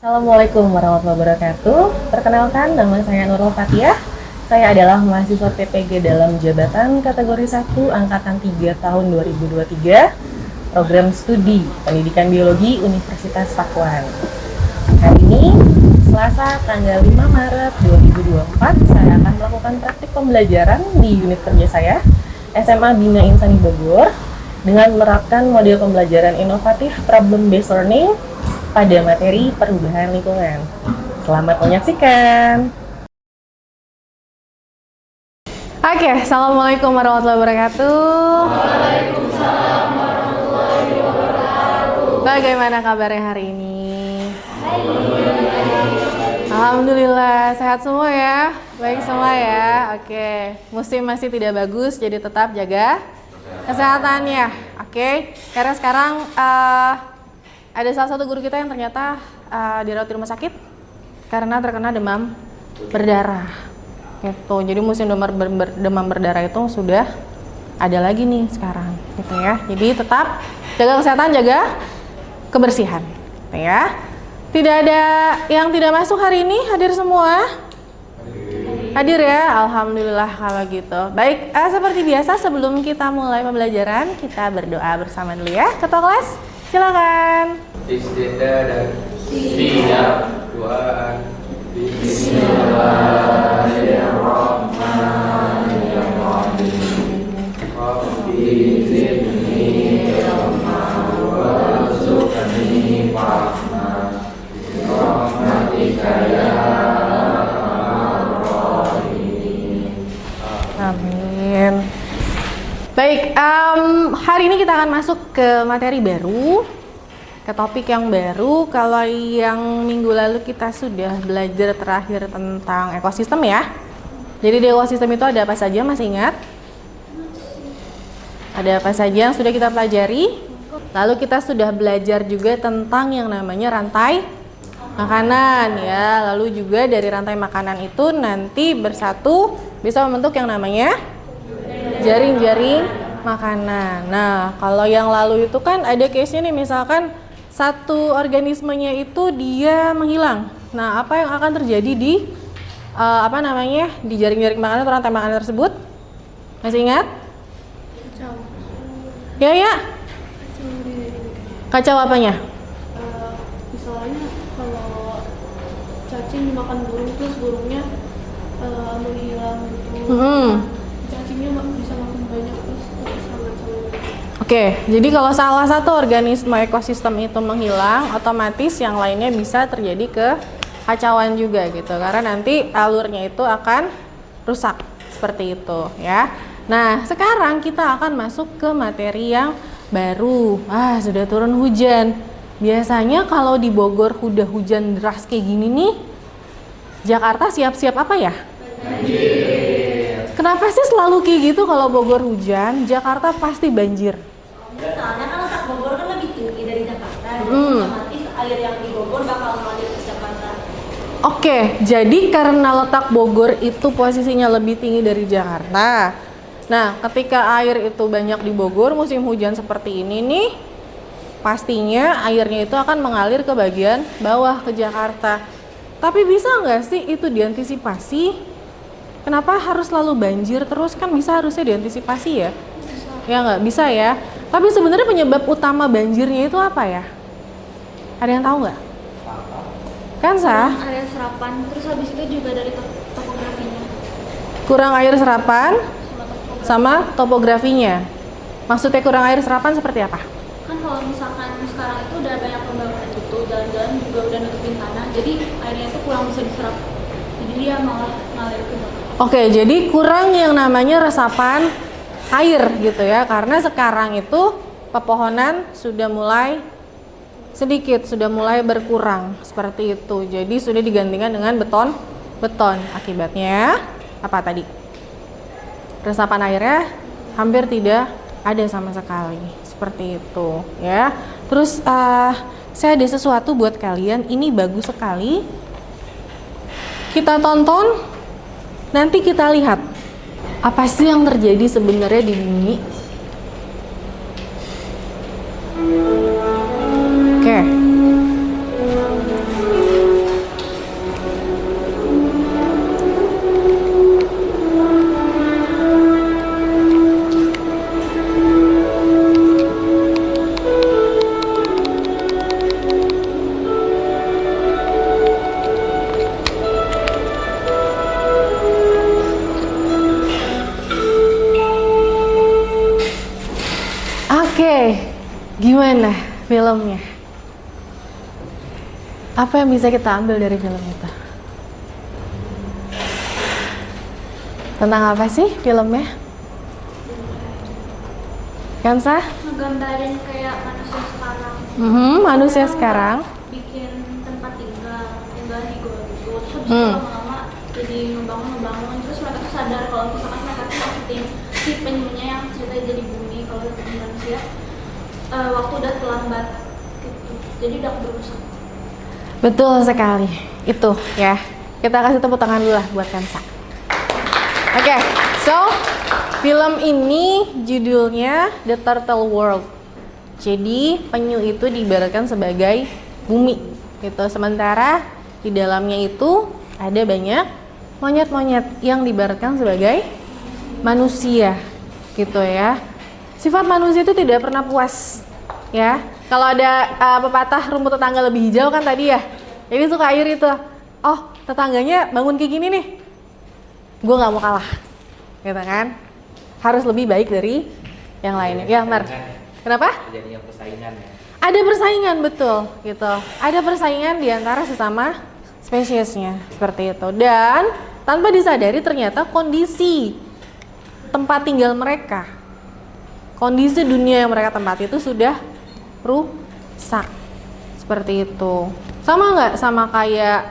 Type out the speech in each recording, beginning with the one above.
Assalamualaikum warahmatullahi wabarakatuh. Perkenalkan, nama saya Nurul Fathiyah. Saya adalah mahasiswa PPG dalam jabatan kategori 1 Angkatan 3 tahun 2023, program studi Pendidikan Biologi Universitas Pakuan. Hari ini, Selasa tanggal 5 Maret 2024, saya akan melakukan praktik pembelajaran di unit kerja saya, SMA Bina Insani Bogor, dengan menerapkan model pembelajaran inovatif problem based learning pada materi perubahan lingkungan. Selamat menyaksikan. Oke, Assalamualaikum warahmatullahi wabarakatuh. Waalaikumsalam warahmatullahi wabarakatuh. Bagaimana kabarnya hari ini? Alhamdulillah, sehat semua ya? Baik semua ya? Oke, musim masih tidak bagus, jadi tetap jaga kesehatannya. Oke, karena sekarang ada salah satu guru kita yang ternyata dirawat di rumah sakit karena terkena demam berdarah. Gitu. Jadi musim demam berdarah itu sudah ada lagi nih sekarang, gitu ya. Jadi tetap jaga kesehatan, jaga kebersihan, gitu ya. Tidak ada yang tidak masuk hari ini, hadir semua? Hadir ya, alhamdulillah kalau gitu. Baik, seperti biasa sebelum kita mulai pembelajaran, kita berdoa bersama dulu ya. Ketua kelas, silakan. Istidah dan siap doaan. Bismillahirrahmanirrahim. Rabbi zidni ilma warzuqni fahma birahmatika ya arhamar rahimin. Amin. Baik, hari ini kita akan masuk ke materi baru, ke topik yang baru. Kalau yang minggu lalu kita sudah belajar terakhir tentang ekosistem ya. Jadi di ekosistem itu ada apa saja, masih ingat? Ada apa saja yang sudah kita pelajari? Lalu kita sudah belajar juga tentang yang namanya rantai makanan ya. Lalu juga dari rantai makanan itu nanti bersatu bisa membentuk yang namanya jaring-jaring makanan. Nah, kalau yang lalu itu kan ada case-nya nih, misalkan satu organismenya itu dia menghilang. Nah, apa yang akan terjadi di di jaring-jaring makanan atau rantai makanan tersebut? Masih ingat? Kacau. Ya. Kacau apanya? Misalnya kalau cacing dimakan burung terus burungnya menghilang gitu. Cacingnya bisa makin banyak terus sangat. Oke, jadi kalau salah satu organisme ekosistem itu menghilang, otomatis yang lainnya bisa terjadi kekacauan juga gitu. Karena nanti alurnya itu akan rusak seperti itu ya. Nah, sekarang kita akan masuk ke materi yang baru. Sudah turun hujan. Biasanya kalau di Bogor udah hujan deras kayak gini nih, Jakarta siap-siap apa ya? Banjir. Kenapa sih selalu kayak gitu kalau Bogor hujan, Jakarta pasti banjir? Soalnya kan letak Bogor kan lebih tinggi dari Jakarta, jadi otomatis air yang di Bogor bakal mengalir ke Jakarta. Oke, jadi karena letak Bogor itu posisinya lebih tinggi dari Jakarta. Nah, ketika air itu banyak di Bogor, musim hujan seperti ini nih, pastinya airnya itu akan mengalir ke bagian bawah ke Jakarta. Tapi bisa nggak sih itu diantisipasi? Kenapa harus selalu banjir terus? Kan harusnya diantisipasi ya? Ya nggak bisa ya. Tapi sebenarnya penyebab utama banjirnya itu apa ya? Ada yang tahu nggak? Kan sah? Area serapan, terus habis itu juga dari topografinya. Kurang air serapan sama topografinya. Maksudnya kurang air serapan seperti apa? Kan kalau misalkan sekarang itu udah banyak pembangunan gitu, jalan-jalan juga udah nutupin tanah, jadi airnya itu kurang bisa diserap. Jadi dia malah ngalir ke bawah. Oke, jadi kurang yang namanya resapan air gitu ya, karena sekarang itu pepohonan sudah mulai sedikit, sudah mulai berkurang seperti itu. Jadi sudah digantikan dengan beton. Akibatnya apa tadi? Resapan airnya hampir tidak ada sama sekali, seperti itu ya. Terus saya ada sesuatu buat kalian, ini bagus sekali. Kita tonton, nanti kita lihat apa sih yang terjadi sebenarnya di bumi. Oke. Gimana filmnya? Apa yang bisa kita ambil dari film itu? Tentang apa sih filmnya? Kansa? Ngegambarin kayak manusia sekarang. Manusia sekarang. Bikin tempat tinggal di gua gitu. Terus habis itu lama-lama jadi ngebangun. Terus mereka tuh sadar kalau misalkan mereka tuh nyakitin si penyunya yang ceritanya jadi bumi kalau jadi manusia. Waktu udah terlambat gitu. Jadi udah berusaha. Betul sekali. Itu ya. Kita kasih tepuk tangan dulu lah buat Kansa. Oke, so film ini judulnya The Turtle World. Jadi penyu itu diibaratkan sebagai bumi gitu. Sementara di dalamnya itu ada banyak monyet-monyet yang diibaratkan sebagai manusia gitu ya. Sifat manusia itu tidak pernah puas ya. Kalau ada pepatah rumput tetangga lebih hijau kan tadi ya. Jadi suka air itu. Oh, tetangganya bangun kayak gini nih. Gue nggak mau kalah, gitu kan? Harus lebih baik dari yang lainnya. Ya, Mar. Kenapa? Jadinya persaingan ya. Ada persaingan, betul, gitu. Ada persaingan di antara sesama spesiesnya, seperti itu. Dan tanpa disadari ternyata kondisi tempat tinggal mereka, kondisi dunia yang mereka tempati itu sudah rusak, seperti itu. Sama nggak sama kayak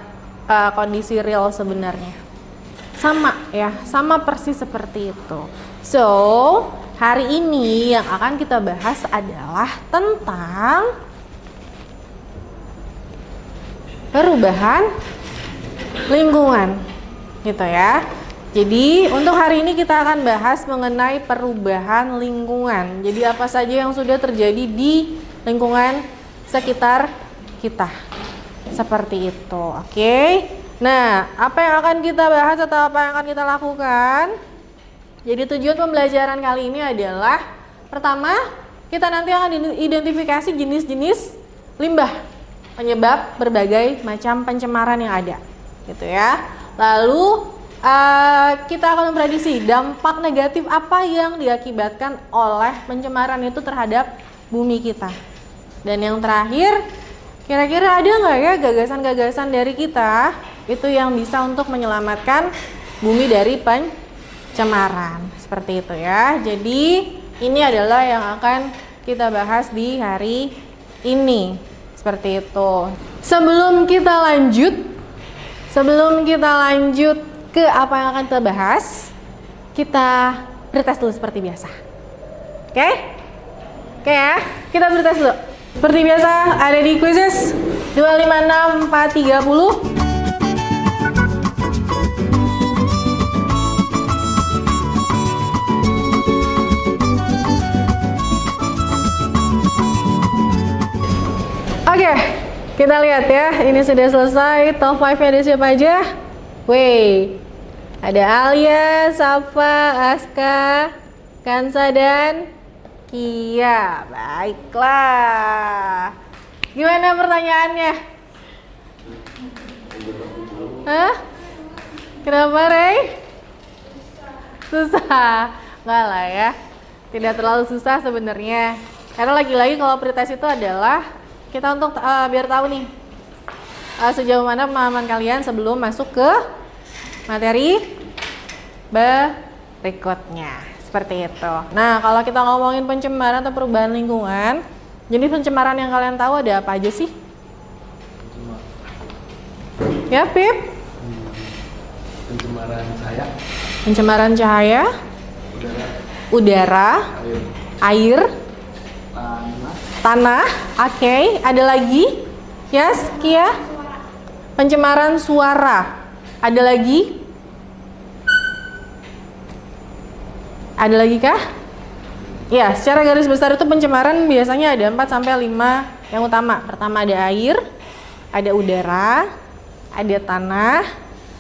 kondisi real sebenarnya? Sama ya, sama persis seperti itu. So, hari ini yang akan kita bahas adalah tentang perubahan lingkungan, gitu ya. Jadi, untuk hari ini kita akan bahas mengenai perubahan lingkungan. Jadi, apa saja yang sudah terjadi di lingkungan sekitar kita. Seperti itu, oke? Nah, apa yang akan kita bahas atau apa yang akan kita lakukan? Jadi tujuan pembelajaran kali ini adalah pertama, kita nanti akan identifikasi jenis-jenis limbah penyebab berbagai macam pencemaran yang ada, gitu ya. Lalu kita akan memprediksi dampak negatif apa yang diakibatkan oleh pencemaran itu terhadap bumi kita. Dan yang terakhir, kira-kira ada nggak ya gagasan-gagasan dari kita itu yang bisa untuk menyelamatkan bumi dari pencemaran, seperti itu ya. Jadi ini adalah yang akan kita bahas di hari ini, seperti itu. Sebelum kita lanjut ke apa yang akan kita bahas, kita bertes dulu seperti biasa. Oke ya, kita bertes dulu. Seperti biasa ada di quizzes 256430. Oke, kita lihat ya, ini sudah selesai. Top 5-nya ada siapa aja? Wih, ada Alia, Safa, Aska, Kansa, dan Kia. Baiklah. Gimana pertanyaannya? Hah? Kenapa, Rey? Susah. Enggak lah ya. Tidak terlalu susah sebenarnya. Karena lagi-lagi kalau pretest itu adalah kita untuk biar tahu nih sejauh mana pemahaman kalian sebelum masuk ke materi berikutnya, seperti itu. Nah, kalau kita ngomongin pencemaran atau perubahan lingkungan, jadi pencemaran yang kalian tahu ada apa aja sih? Ya, Pip? Pencemaran cahaya, udara, air, tanah. Oke, ada lagi? Yes, Kia? Pencemaran suara. Ada lagi? Ada lagi kah? Ya, secara garis besar itu pencemaran biasanya ada 4 sampai 5 yang utama. Pertama ada air, ada udara, ada tanah,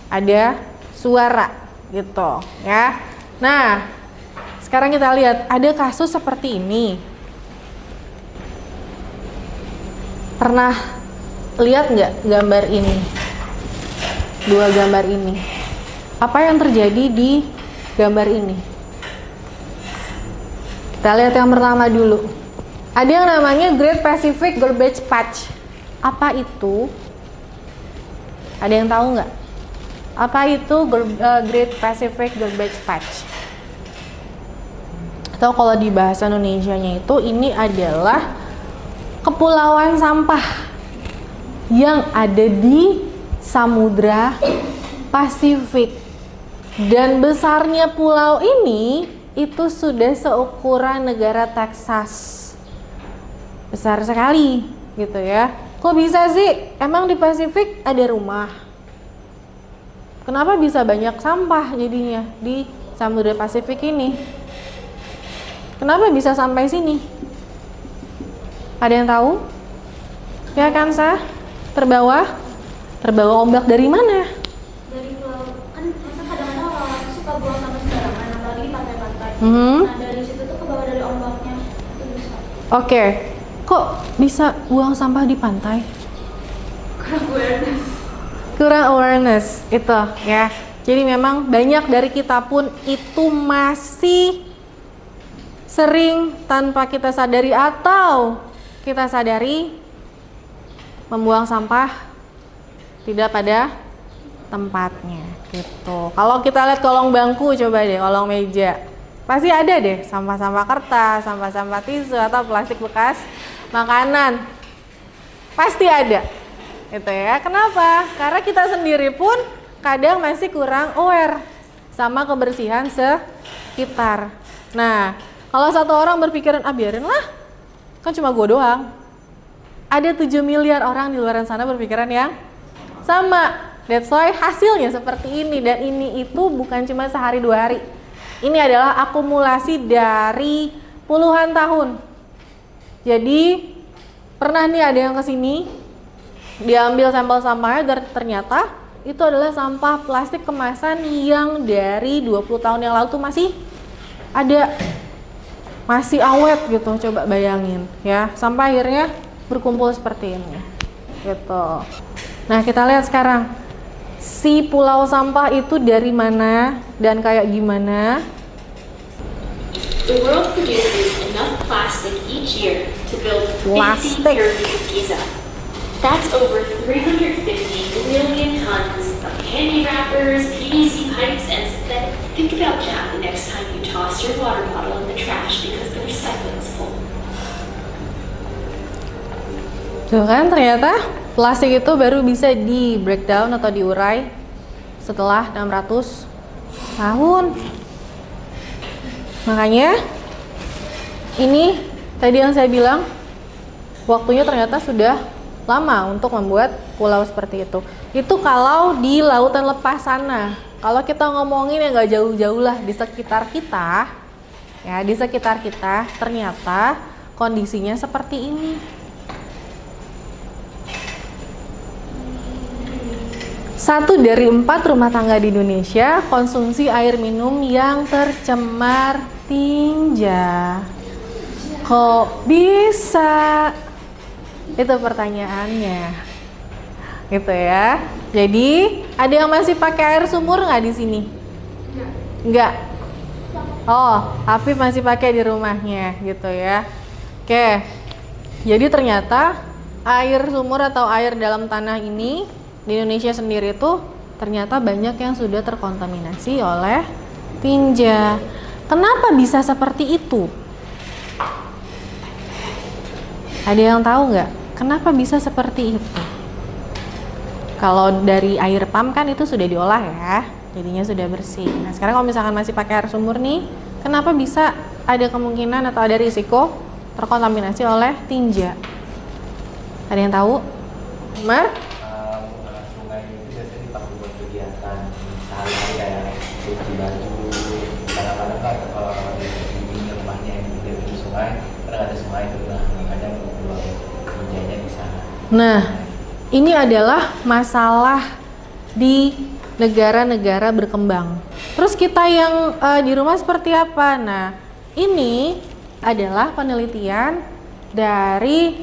ada suara, gitu ya. Nah, sekarang kita lihat ada kasus seperti ini. Pernah lihat nggak gambar ini? Dua gambar ini. Apa yang terjadi di gambar ini? Kita lihat yang pertama dulu. Ada yang namanya Great Pacific Garbage Patch. Apa itu? Ada yang tahu nggak? Apa itu Great Pacific Garbage Patch? Atau kalau di bahasa Indonesianya itu, ini adalah kepulauan sampah yang ada di Samudra Pasifik. Dan besarnya pulau ini itu sudah seukuran negara Texas. Besar sekali gitu ya. Kok bisa sih? Emang di Pasifik ada rumah. Kenapa bisa banyak sampah jadinya di Samudra Pasifik ini? Kenapa bisa sampai sini? Ada yang tahu? Ya kan, Sa? Terbawa ombak dari mana? Dari pulau, kan masa kadang-kadang orang suka buang sampah sembarangan, apalagi di pantai-pantai. Hmm. Nah dari situ tuh ke bawah dari ombaknya itu bisa. Oke. Kok bisa buang sampah di pantai? Kurang awareness itu ya. Jadi memang banyak dari kita pun itu masih sering tanpa kita sadari atau kita sadari membuang sampah tidak pada tempatnya gitu. Kalau kita lihat kolong bangku, coba deh kolong meja, pasti ada deh sampah-sampah kertas, sampah-sampah tisu atau plastik bekas makanan, pasti ada gitu ya. Kenapa? Karena kita sendiri pun kadang masih kurang aware sama kebersihan sekitar. Nah, kalau satu orang berpikiran, biarin lah, kan cuma gue doang. Ada 7 miliar orang di luar sana berpikiran yang sama. That's why hasilnya seperti ini. Dan ini itu bukan cuma sehari 2 hari. Ini adalah akumulasi dari puluhan tahun. Jadi pernah nih ada yang kesini, diambil sampel sampahnya dan ternyata itu adalah sampah plastik kemasan yang dari 20 tahun yang lalu tuh masih ada. Masih awet gitu, coba bayangin ya, sampai akhirnya berkumpul seperti ini gitu. Nah, kita lihat sekarang si pulau sampah itu dari mana dan kayak gimana. The world produces enough plastic each year to build 50 pyramids of Giza. That's over 350 million tons of candy wrappers, PVC pipes, and synthetic. Think about that the next time you toss your water bottle in the trash because the recycling's full. Tuh kan, ternyata plastik itu baru bisa di breakdown atau diurai setelah 600 tahun. Makanya ini tadi yang saya bilang, waktunya ternyata sudah lama untuk membuat pulau seperti itu. Itu kalau di lautan lepas sana. Kalau kita ngomongin yang nggak jauh-jauh lah, di sekitar kita, ya di sekitar kita ternyata kondisinya seperti ini. Satu dari 4 rumah tangga di Indonesia konsumsi air minum yang tercemar tinja. Kok bisa? Itu pertanyaannya. Gitu ya. Jadi, ada yang masih pakai air sumur nggak di sini? Enggak. Oh, Afif masih pakai di rumahnya gitu ya. Oke. Jadi ternyata air sumur atau air dalam tanah ini di Indonesia sendiri tuh ternyata banyak yang sudah terkontaminasi oleh tinja. Kenapa bisa seperti itu? Ada yang tahu nggak? Kenapa bisa seperti itu? Kalau dari air pam kan itu sudah diolah ya, jadinya sudah bersih. Nah sekarang kalau misalkan masih pakai air sumur nih, kenapa bisa ada kemungkinan atau ada risiko terkontaminasi oleh tinja? Ada yang tahu? Mar? Sungai itu biasanya dipakai buat kegiatan sehari-hari kayak cuci baju. Kadang-kadang kan di rumahnya yang di sungai, kadang ada sungai itu lah, makanya buat tinjanya di sana. Nah, ini adalah masalah di negara-negara berkembang. Terus kita yang di rumah seperti apa? Nah, ini adalah penelitian dari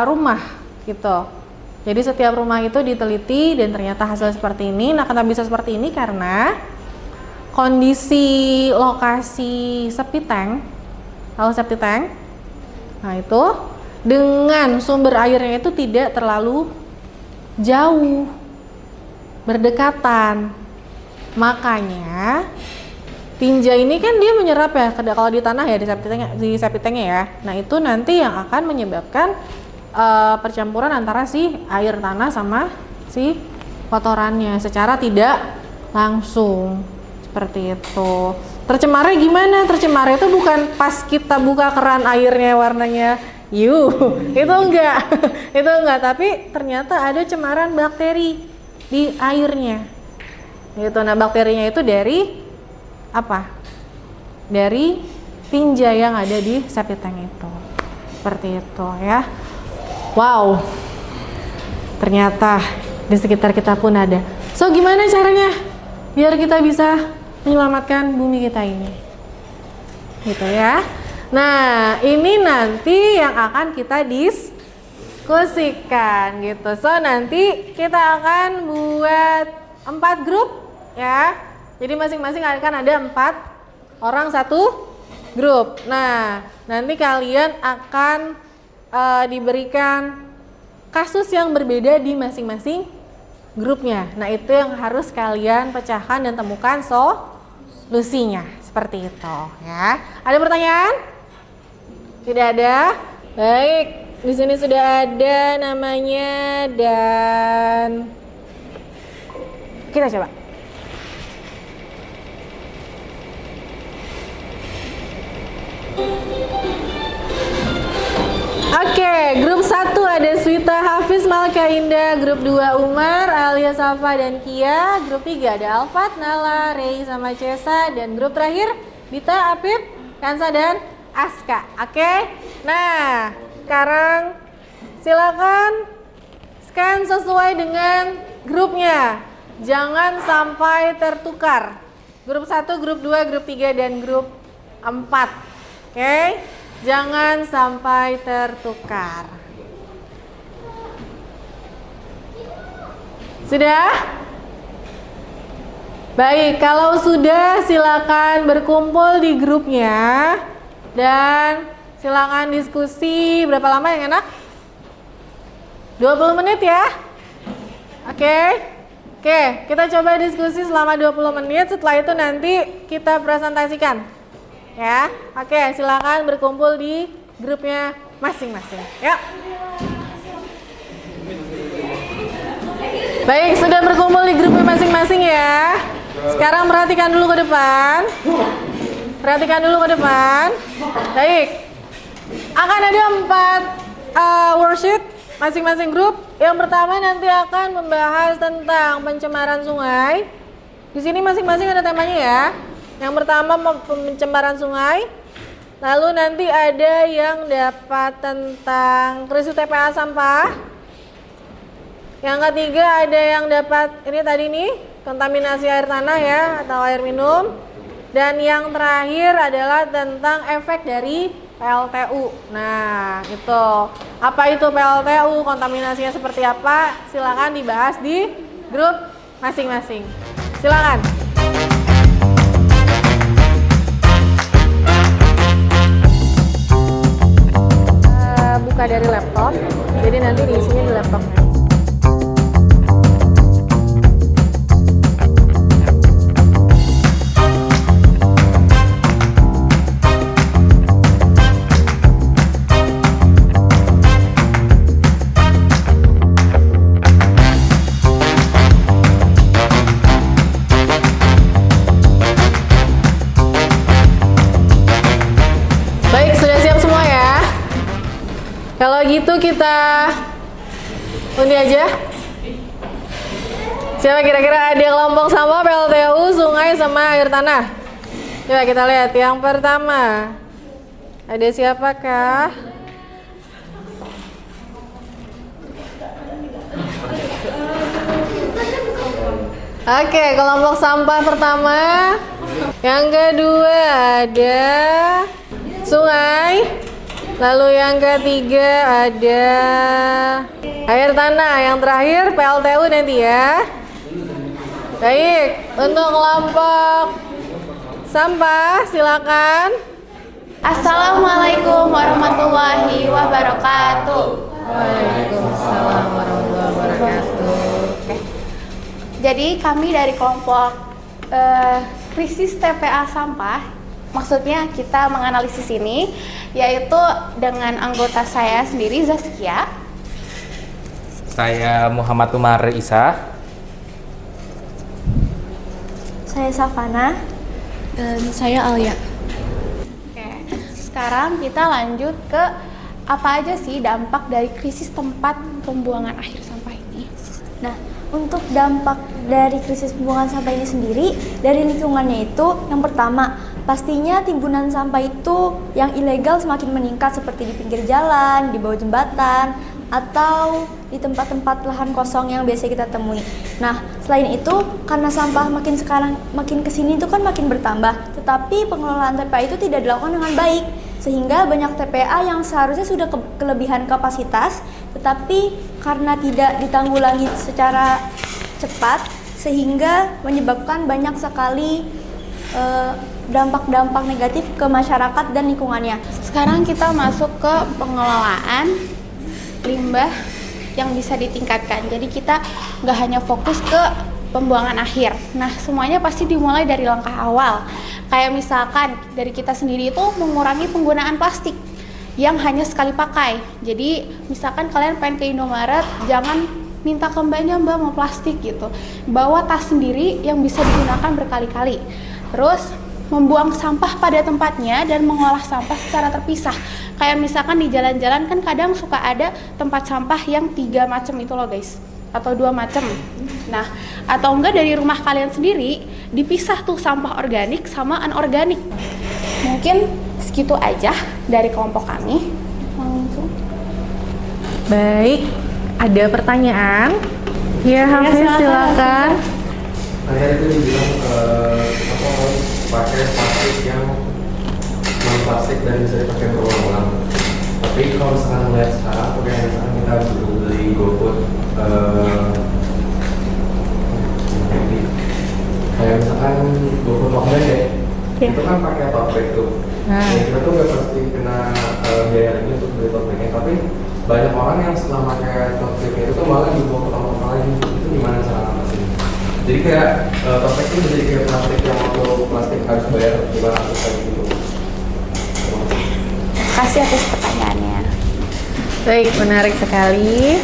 rumah gitu. Jadi setiap rumah itu diteliti dan ternyata hasil seperti ini. Nah, kenapa bisa seperti ini? Karena kondisi lokasi septic tank. Tahu septic tank? Nah itu dengan sumber airnya itu tidak terlalu jauh, berdekatan. Makanya tinja ini kan dia menyerap ya, kalau di tanah ya, di septic tanknya ya. Nah itu nanti yang akan menyebabkan percampuran antara si air tanah sama si kotorannya secara tidak langsung, seperti itu. Tercemarnya gimana? Tercemarnya itu bukan pas kita buka keran airnya warnanya itu enggak itu enggak, tapi ternyata ada cemaran bakteri di airnya gitu. Nah bakterinya itu dari apa? Dari tinja yang ada di septic tank itu, seperti itu ya. Wow, ternyata di sekitar kita pun ada. So gimana caranya biar kita bisa menyelamatkan bumi kita ini, gitu ya. Nah ini nanti yang akan kita diskusikan gitu. So nanti kita akan buat 4 grup ya. Jadi masing-masing akan ada 4 orang satu grup. Nah nanti kalian akan diberikan kasus yang berbeda di masing-masing grupnya. Nah itu yang harus kalian pecahkan dan temukan solusinya, seperti itu ya. Ada pertanyaan? Tidak ada? Baik, di sini sudah ada namanya dan kita coba. Oke, grup 1 ada Swita, Hafiz, Malka, Indah. Grup 2 Umar, Alia, Safa, dan Kia. Grup 3 ada Alfat, Nala, Rei, sama Cesa. Dan grup terakhir Bita, Apip, Kansa, dan Aska. Oke, nah sekarang silakan scan sesuai dengan grupnya. Jangan sampai tertukar. Grup 1, grup 2, grup 3, dan grup 4. Oke, jangan sampai tertukar. Sudah? Baik, kalau sudah silakan berkumpul di grupnya dan silakan diskusi. Berapa lama yang enak? 20 menit ya? Oke, kita coba diskusi selama 20 menit. Setelah itu nanti kita presentasikan. Ya, oke, silakan berkumpul di grupnya masing-masing. Ya. Baik, sudah berkumpul di grupnya masing-masing ya. Sekarang perhatikan dulu ke depan. Perhatikan dulu ke depan. Baik. Akan ada 4 worksheet masing-masing grup. Yang pertama nanti akan membahas tentang pencemaran sungai. Di sini masing-masing ada temanya ya. Yang pertama pencemaran sungai, lalu nanti ada yang dapat tentang krisis TPA sampah. Yang ketiga ada yang dapat ini tadi nih, kontaminasi air tanah ya atau air minum. Dan yang terakhir adalah tentang efek dari PLTU. Nah itu, apa itu PLTU, kontaminasinya seperti apa, silakan dibahas di grup masing-masing. Silakan. Buka dari laptop, jadi nanti diisinya di laptopnya. Kalau gitu kita undi aja. Siapa kira-kira ada kelompok sampah, PLTU, sungai, sama air tanah? Coba kita lihat yang pertama. Ada siapakah? Oke, kelompok sampah pertama. Yang kedua ada sungai. Lalu yang ketiga ada air tanah. Yang terakhir PLTU nanti ya. Baik, untuk kelompok sampah silakan. Assalamualaikum warahmatullahi wabarakatuh. Waalaikumsalam warahmatullahi wabarakatuh. Jadi kami dari kelompok krisis TPA sampah, maksudnya kita menganalisis ini, yaitu dengan anggota saya sendiri, Zaskia. Saya Muhammad Umar Isa. Saya Savana. Dan saya Alia. Oke, sekarang kita lanjut ke apa aja sih dampak dari krisis tempat pembuangan akhir sampah ini. Nah, untuk dampak dari krisis pembuangan sampah ini sendiri, dari lingkungannya itu, yang pertama, pastinya timbunan sampah itu yang ilegal semakin meningkat seperti di pinggir jalan, di bawah jembatan, atau di tempat-tempat lahan kosong yang biasa kita temui. Nah, selain itu, karena sampah makin kesini itu kan makin bertambah, tetapi pengelolaan TPA itu tidak dilakukan dengan baik, sehingga banyak TPA yang seharusnya sudah kelebihan kapasitas, tetapi karena tidak ditanggulangi secara cepat, sehingga menyebabkan banyak sekali dampak-dampak negatif ke masyarakat dan lingkungannya. Sekarang kita masuk ke pengelolaan limbah yang bisa ditingkatkan. Jadi kita nggak hanya fokus ke pembuangan akhir. Nah, semuanya pasti dimulai dari langkah awal. Kayak misalkan dari kita sendiri itu mengurangi penggunaan plastik yang hanya sekali pakai. Jadi misalkan kalian pengen ke Indomaret, jangan minta ke mbaknya, mbak mau plastik gitu. Bawa tas sendiri yang bisa digunakan berkali-kali. Terus membuang sampah pada tempatnya dan mengolah sampah secara terpisah. Kayak misalkan di jalan-jalan kan kadang suka ada tempat sampah yang 3 macam itu loh guys, atau 2 macam. Nah, atau enggak dari rumah kalian sendiri dipisah tuh sampah organik sama anorganik. Mungkin segitu aja dari kelompok kami. Langsung. Baik, ada pertanyaan? Ya, Hafiz silakan. Tadi itu dibilang apa harus pakai plastik yang non plastik dan bisa dipakai berulang-ulang. Tapi kalau misalkan melihat sekarang, kayak misalkan kita beli GoFood, kayak misalkan GoFood Walkman ya, itu kan pakai tote bag tuh. Ya, kita tuh nggak pasti kena biaya lagi untuk beli tote bagnya, tapi banyak orang yang setelah pakai tote bag itu tuh malah dibawa ke tempat lain. Itu gimana cara ngatasin? Jadi kayak tote bag itu menjadi kayak plastik yang waktu plastik harus bayar gimana harus kayak gitu. Kasih atas pertanyaannya. Baik, menarik sekali.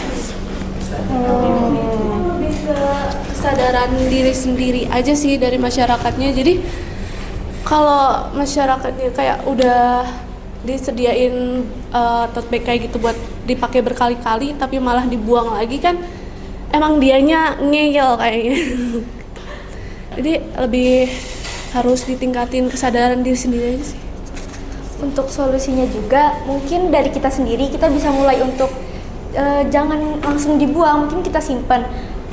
Lebih ke kesadaran diri sendiri aja sih dari masyarakatnya. Jadi kalau masyarakatnya kayak udah disediain tote bag kayak gitu buat dipakai berkali-kali tapi malah dibuang lagi, kan emang dianya ngeyel kayaknya. Jadi lebih harus ditingkatin kesadaran diri sendiri aja sih. Untuk solusinya juga mungkin dari kita sendiri, kita bisa mulai untuk jangan langsung dibuang, mungkin kita simpan.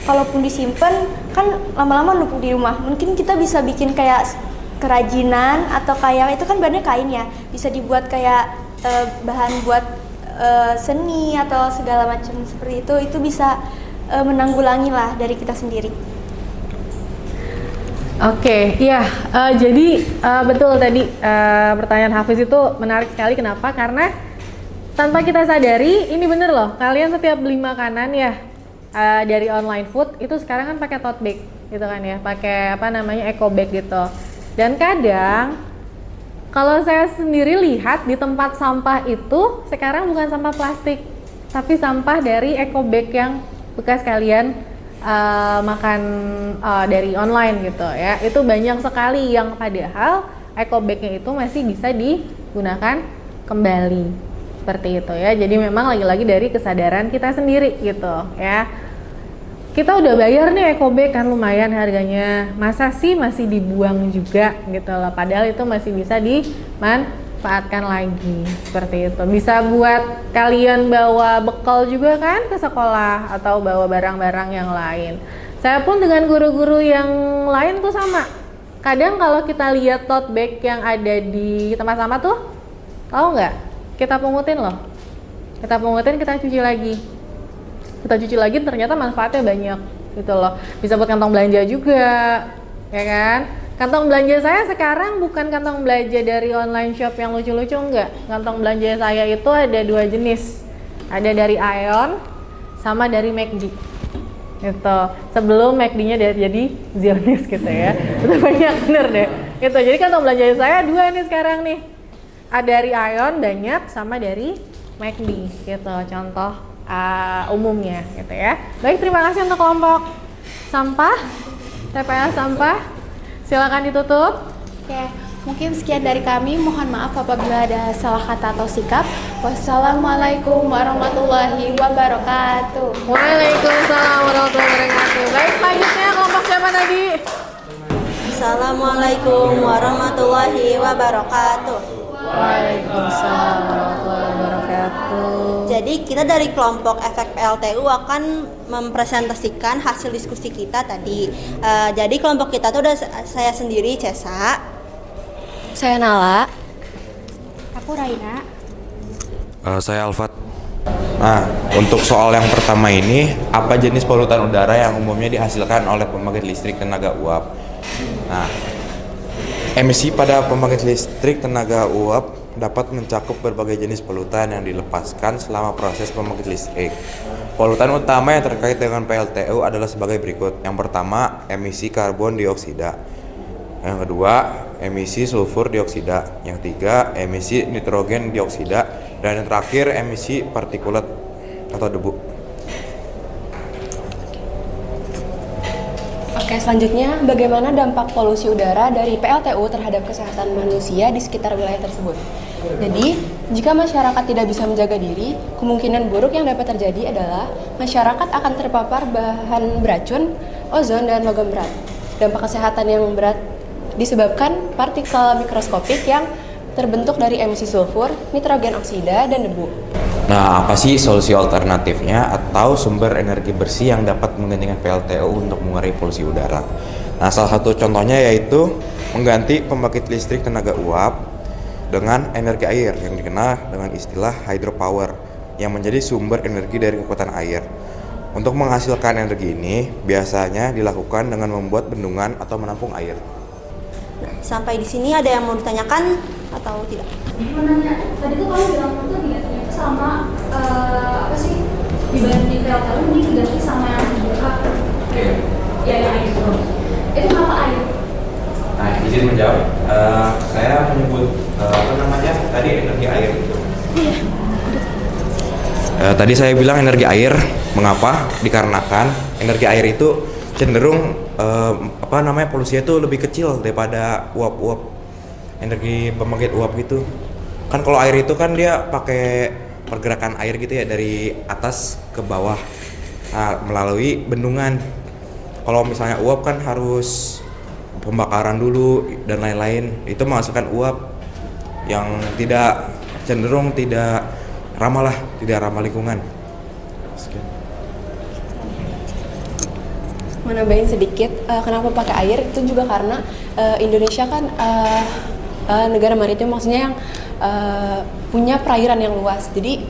Kalaupun disimpan kan lama-lama numpuk di rumah, mungkin kita bisa bikin kayak kerajinan atau kayak itu kan bahannya kain ya, bisa dibuat kayak bahan buat seni atau segala macam seperti itu bisa menanggulangi lah dari kita sendiri. Oke, iya. Jadi betul tadi pertanyaan Hafiz itu menarik sekali. Kenapa? Karena tanpa kita sadari, ini bener loh. Kalian setiap beli makanan ya dari online food itu sekarang kan pakai tote bag, gitu kan ya, pakai apa namanya eco bag gitu. Dan kadang kalau saya sendiri lihat di tempat sampah itu sekarang bukan sampah plastik, tapi sampah dari eco bag yang bekas kalian makan dari online gitu ya. Itu banyak sekali yang padahal eco bagnya itu masih bisa digunakan kembali seperti itu ya. Jadi memang lagi-lagi dari kesadaran kita sendiri gitu ya. Kita udah bayar nih eco bag kan lumayan harganya, masa sih masih dibuang juga gitu loh, padahal itu masih bisa dimanfaatkan lagi seperti itu. Bisa buat kalian bawa bekal juga kan ke sekolah atau bawa barang-barang yang lain. Saya pun dengan guru-guru yang lain tuh sama. Kadang kalau kita lihat tote bag yang ada di tempat sampah tuh, tahu nggak? Kita pungutin loh. Kita pungutin, kita cuci lagi. Kita cuci lagi ternyata manfaatnya banyak gitu loh. Bisa buat kantong belanja juga, ya kan? Kantong belanja saya sekarang bukan kantong belanja dari online shop yang lucu-lucu, enggak. Kantong belanja saya itu ada 2 jenis. Ada dari Aeon sama dari McD. Gitu. Sebelum McD-nya jadi Zionis gitu ya. Itu banyak bener deh. Gitu. Jadi kantong belanja saya 2 nih sekarang nih. Ada dari Aeon banyak sama dari McD gitu. Contoh umumnya gitu ya. Baik, terima kasih untuk kelompok sampah. TPA sampah. Silakan ditutup. Oke, mungkin sekian dari kami. Mohon maaf apabila ada salah kata atau sikap. Wassalamualaikum warahmatullahi wabarakatuh. Waalaikumsalam warahmatullahi wabarakatuh. Baik, selanjutnya kelompok siapa tadi? Assalamualaikum warahmatullahi wabarakatuh. Waalaikumsalam warahmatullahi wabarakatuh. Jadi kita dari kelompok efek PLTU akan mempresentasikan hasil diskusi kita tadi. Jadi kelompok kita tuh udah saya sendiri Cesa, Saya Nala. Aku Raina. Saya Alfat. Nah, untuk soal yang pertama ini, apa jenis polutan udara yang umumnya dihasilkan oleh pembangkit listrik tenaga uap? Nah, emisi pada pembangkit listrik tenaga uap dapat mencakup berbagai jenis polutan yang dilepaskan selama proses pembangkit listrik. Polutan utama yang terkait dengan PLTU adalah sebagai berikut. Yang pertama, emisi karbon dioksida. Yang kedua, emisi sulfur dioksida. Yang ketiga, emisi nitrogen dioksida. Dan yang terakhir, emisi partikulat atau debu. Oke, selanjutnya bagaimana dampak polusi udara dari PLTU terhadap kesehatan manusia di sekitar wilayah tersebut? Jadi, jika masyarakat tidak bisa menjaga diri, kemungkinan buruk yang dapat terjadi adalah masyarakat akan terpapar bahan beracun, ozon, dan logam berat. Dampak kesehatan yang berat disebabkan partikel mikroskopik yang terbentuk dari emisi sulfur, nitrogen oksida, dan debu. Nah, apa sih solusi alternatifnya atau sumber energi bersih yang dapat menggantikan PLTU untuk mengurangi polusi udara? Nah, salah satu contohnya yaitu mengganti pembangkit listrik tenaga uap dengan energi air yang dikenal dengan istilah hydropower yang menjadi sumber energi dari kekuatan air. Untuk menghasilkan energi ini biasanya dilakukan dengan membuat bendungan atau menampung air. sampai di sini ada yang mau ditanyakan atau tidak? Mau nanya, tadi tuh kamu bilang tuh diganti sama apa sih, dibanding PLTU ini diganti sama yang berhak ya yang itu kenapa air? Nah, izin menjawab, saya menyebut tadi energi air itu. Tadi saya bilang energi air, mengapa? Dikarenakan energi air itu cenderung polusinya itu lebih kecil daripada uap-uap, energi pembangkit uap gitu. Kan kalau air itu kan dia pakai pergerakan air gitu ya dari atas ke bawah, melalui bendungan. Kalau misalnya uap kan harus pembakaran dulu dan lain-lain, itu menghasilkan uap yang cenderung tidak ramah lingkungan. Sekian. Mau nambahin sedikit, kenapa pakai air itu juga karena Indonesia kan negara maritim, maksudnya yang punya perairan yang luas. Jadi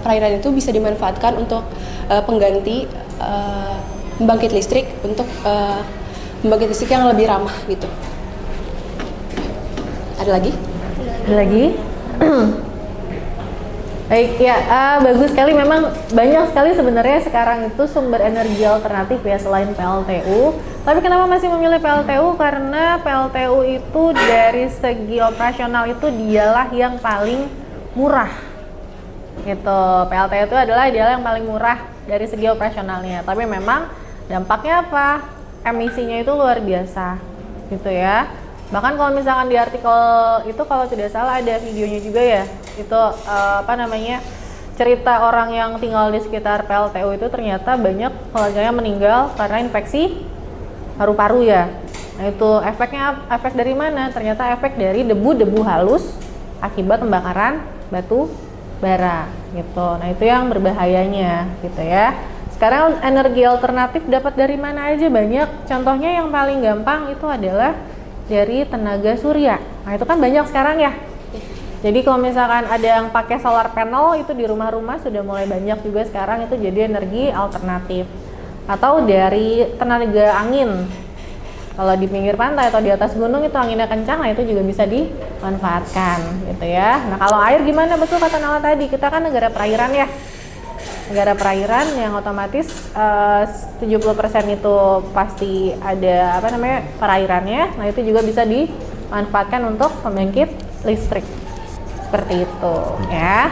perairan itu bisa dimanfaatkan untuk pengganti pembangkit listrik untuk pembangkit listrik yang lebih ramah gitu. Ada lagi? Ada lagi? Baik ya, bagus sekali. Memang banyak sekali sebenarnya sekarang itu sumber energi alternatif ya selain PLTU. Tapi kenapa masih memilih PLTU? Karena PLTU itu dari segi operasional itu dialah yang paling murah. Gitu. PLTU itu adalah dialah yang paling murah dari segi operasionalnya. Tapi memang dampaknya apa? Emisinya itu luar biasa. Gitu ya. Bahkan kalau misalkan di artikel itu kalau tidak salah ada videonya juga ya, itu cerita orang yang tinggal di sekitar PLTU itu ternyata banyak keluarganya meninggal karena infeksi paru-paru ya. Nah itu efek dari mana? Ternyata efek dari debu-debu halus akibat pembakaran batu bara gitu. Nah itu yang berbahayanya gitu ya. Sekarang energi alternatif dapat dari mana aja? Banyak. Contohnya yang paling gampang itu adalah dari tenaga surya. Nah itu kan banyak sekarang ya. Jadi kalau misalkan ada yang pakai solar panel itu di rumah-rumah sudah mulai banyak juga sekarang, itu jadi energi alternatif. Atau dari tenaga angin. Kalau di pinggir pantai atau di atas gunung itu anginnya kencang, nah itu juga bisa dimanfaatkan gitu ya. Nah kalau air gimana? Betul kata Nala tadi, kita kan negara perairan ya. Negara perairan yang otomatis 70% itu pasti ada perairannya. Nah itu juga bisa dimanfaatkan untuk pembangkit listrik. Seperti itu ya.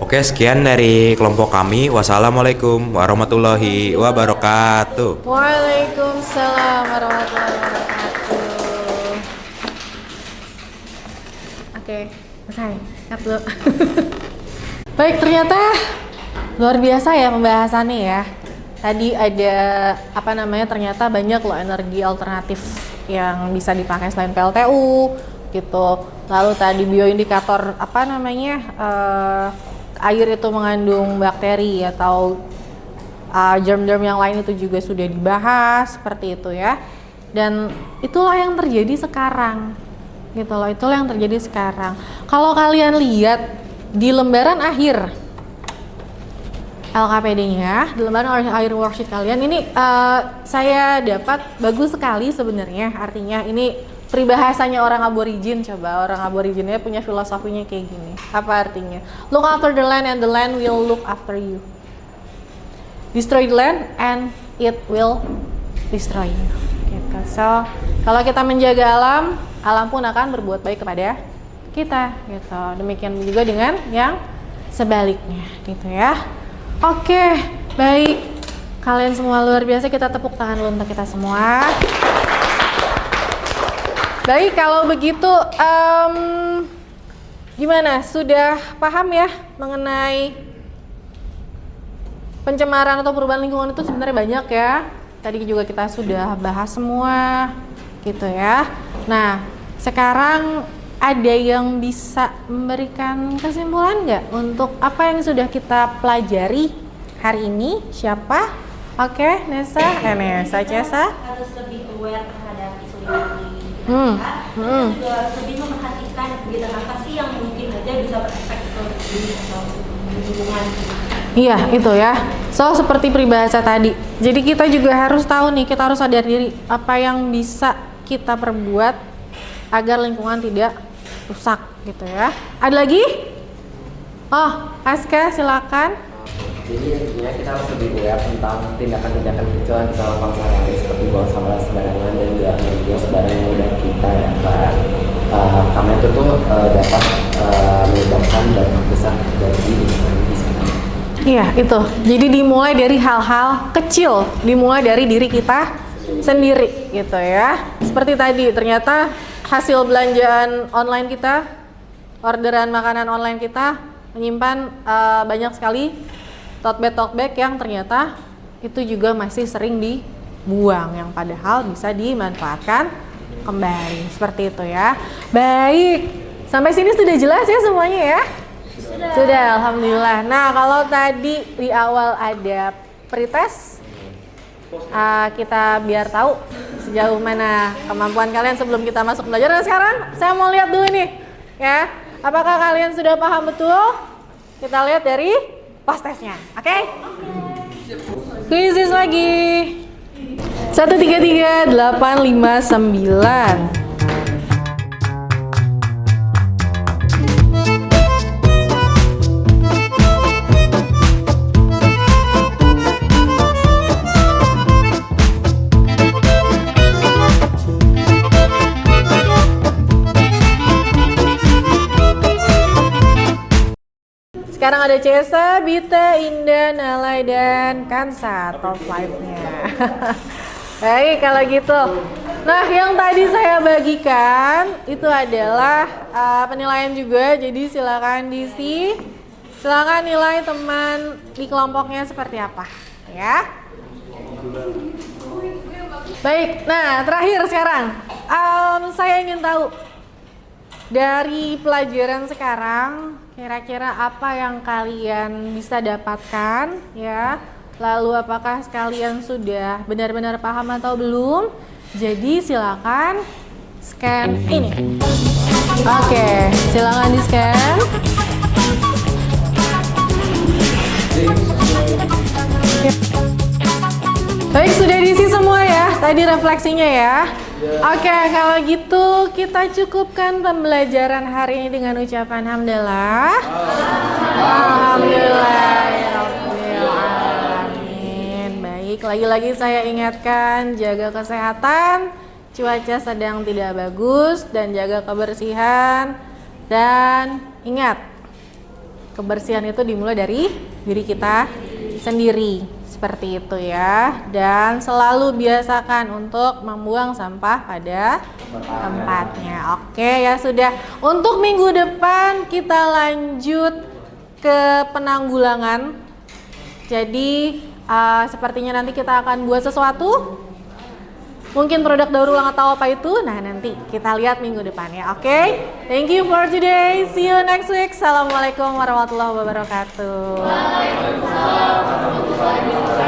Oke, sekian dari kelompok kami. Wassalamualaikum warahmatullahi wabarakatuh. Waalaikumsalam warahmatullahi wabarakatuh. Oke, selesai. Cut dulu. Baik, ternyata luar biasa ya pembahasannya ya. Tadi ada ternyata banyak loh energi alternatif yang bisa dipakai selain PLTU gitu. Lalu tadi bioindikator air itu mengandung bakteri atau germ-germ yang lain itu juga sudah dibahas seperti itu ya. Dan itulah yang terjadi sekarang gitu loh, itulah yang terjadi sekarang. Kalau kalian lihat di lembaran akhir LKPD-nya, di lembaran akhir worksheet kalian ini saya dapat bagus sekali sebenarnya. Artinya ini peribahasanya orang aborigin. Coba orang aboriginnya punya filosofinya kayak gini. Apa artinya? Look after the land and the land will look after you. Destroy the land and it will destroy you. Gitu. So, kalau kita menjaga alam, alam pun akan berbuat baik kepada kita. Gitu. Demikian juga dengan yang sebaliknya, gitu ya. Oke, baik. Kalian semua luar biasa. Kita tepuk tangan dulu untuk kita semua. Baik, kalau begitu gimana? Sudah paham ya mengenai pencemaran atau perubahan lingkungan itu sebenarnya banyak ya. Tadi juga kita sudah bahas semua gitu ya. Nah, sekarang ada yang bisa memberikan kesimpulan nggak untuk apa yang sudah kita pelajari hari ini? Siapa? Oke, Nesa, Cesa. Harus lebih aware terhadap isu lingkungan. Kita juga harus lebih memperhatikan kegiatan apa sih yang mungkin aja bisa berefek ke lingkungan. Iya, itu ya. So, seperti peribahasa tadi. Jadi kita juga harus tahu nih, kita harus sadar diri apa yang bisa kita perbuat agar lingkungan tidak rusak gitu ya. Ada lagi? Oh, Aska silakan. Jadi intinya kita harus lebih aware tentang tindakan-tindakan kecil yang kita lakukan sehari-hari seperti buang sampah sembarangan dan juga membuang sembarangan dari kita ya kan. Karena itu tuh dapat menyebabkan dampak besar dari lingkungan di sekitar. Iya, itu. Jadi dimulai dari hal-hal kecil, dimulai dari diri kita sendiri gitu ya. Seperti tadi, ternyata hasil belanjaan online kita, orderan makanan online kita menyimpan banyak sekali tote bag yang ternyata itu juga masih sering dibuang, yang padahal bisa dimanfaatkan kembali. Seperti itu ya. Baik, sampai sini sudah jelas ya semuanya ya? Sudah, alhamdulillah. Nah, kalau tadi di awal ada pretest, kita biar tahu sejauh mana kemampuan kalian sebelum kita masuk belajar. Nah, sekarang saya mau lihat dulu nih ya, apakah kalian sudah paham betul? Kita lihat dari post testnya, oke? Quizzes lagi. 133859. Sekarang ada Cesa, Bita, Indah, Nalai, dan Kansa top 5-nya. Baik, kalau gitu. Nah, yang tadi saya bagikan itu adalah penilaian juga. Jadi silakan diisi. Silakan nilai teman di kelompoknya seperti apa, ya. Baik, nah terakhir sekarang. Saya ingin tahu dari pelajaran sekarang, kira-kira apa yang kalian bisa dapatkan ya? Lalu apakah kalian sudah benar-benar paham atau belum? Jadi silakan scan ini. Oke, silakan di-scan. Baik, sudah diisi semua ya. tadi refleksinya ya. Oke, kalau gitu kita cukupkan pembelajaran hari ini dengan ucapan hamdalah. Alhamdulillahirrahmanirrahim. Baik, lagi-lagi saya ingatkan, jaga kesehatan, cuaca sedang tidak bagus, dan jaga kebersihan. Dan ingat, kebersihan itu dimulai dari diri kita sendiri. Seperti itu ya. Dan selalu biasakan untuk membuang sampah pada tempatnya. Oke ya sudah. Untuk minggu depan kita lanjut ke penanggulangan. Jadi sepertinya nanti kita akan buat sesuatu. Mungkin produk daur ulang atau apa itu. Nah nanti kita lihat minggu depan ya. Oke. Thank you for today. See you next week. Assalamualaikum warahmatullahi wabarakatuh. Waalaikumsalam warahmatullahi wabarakatuh.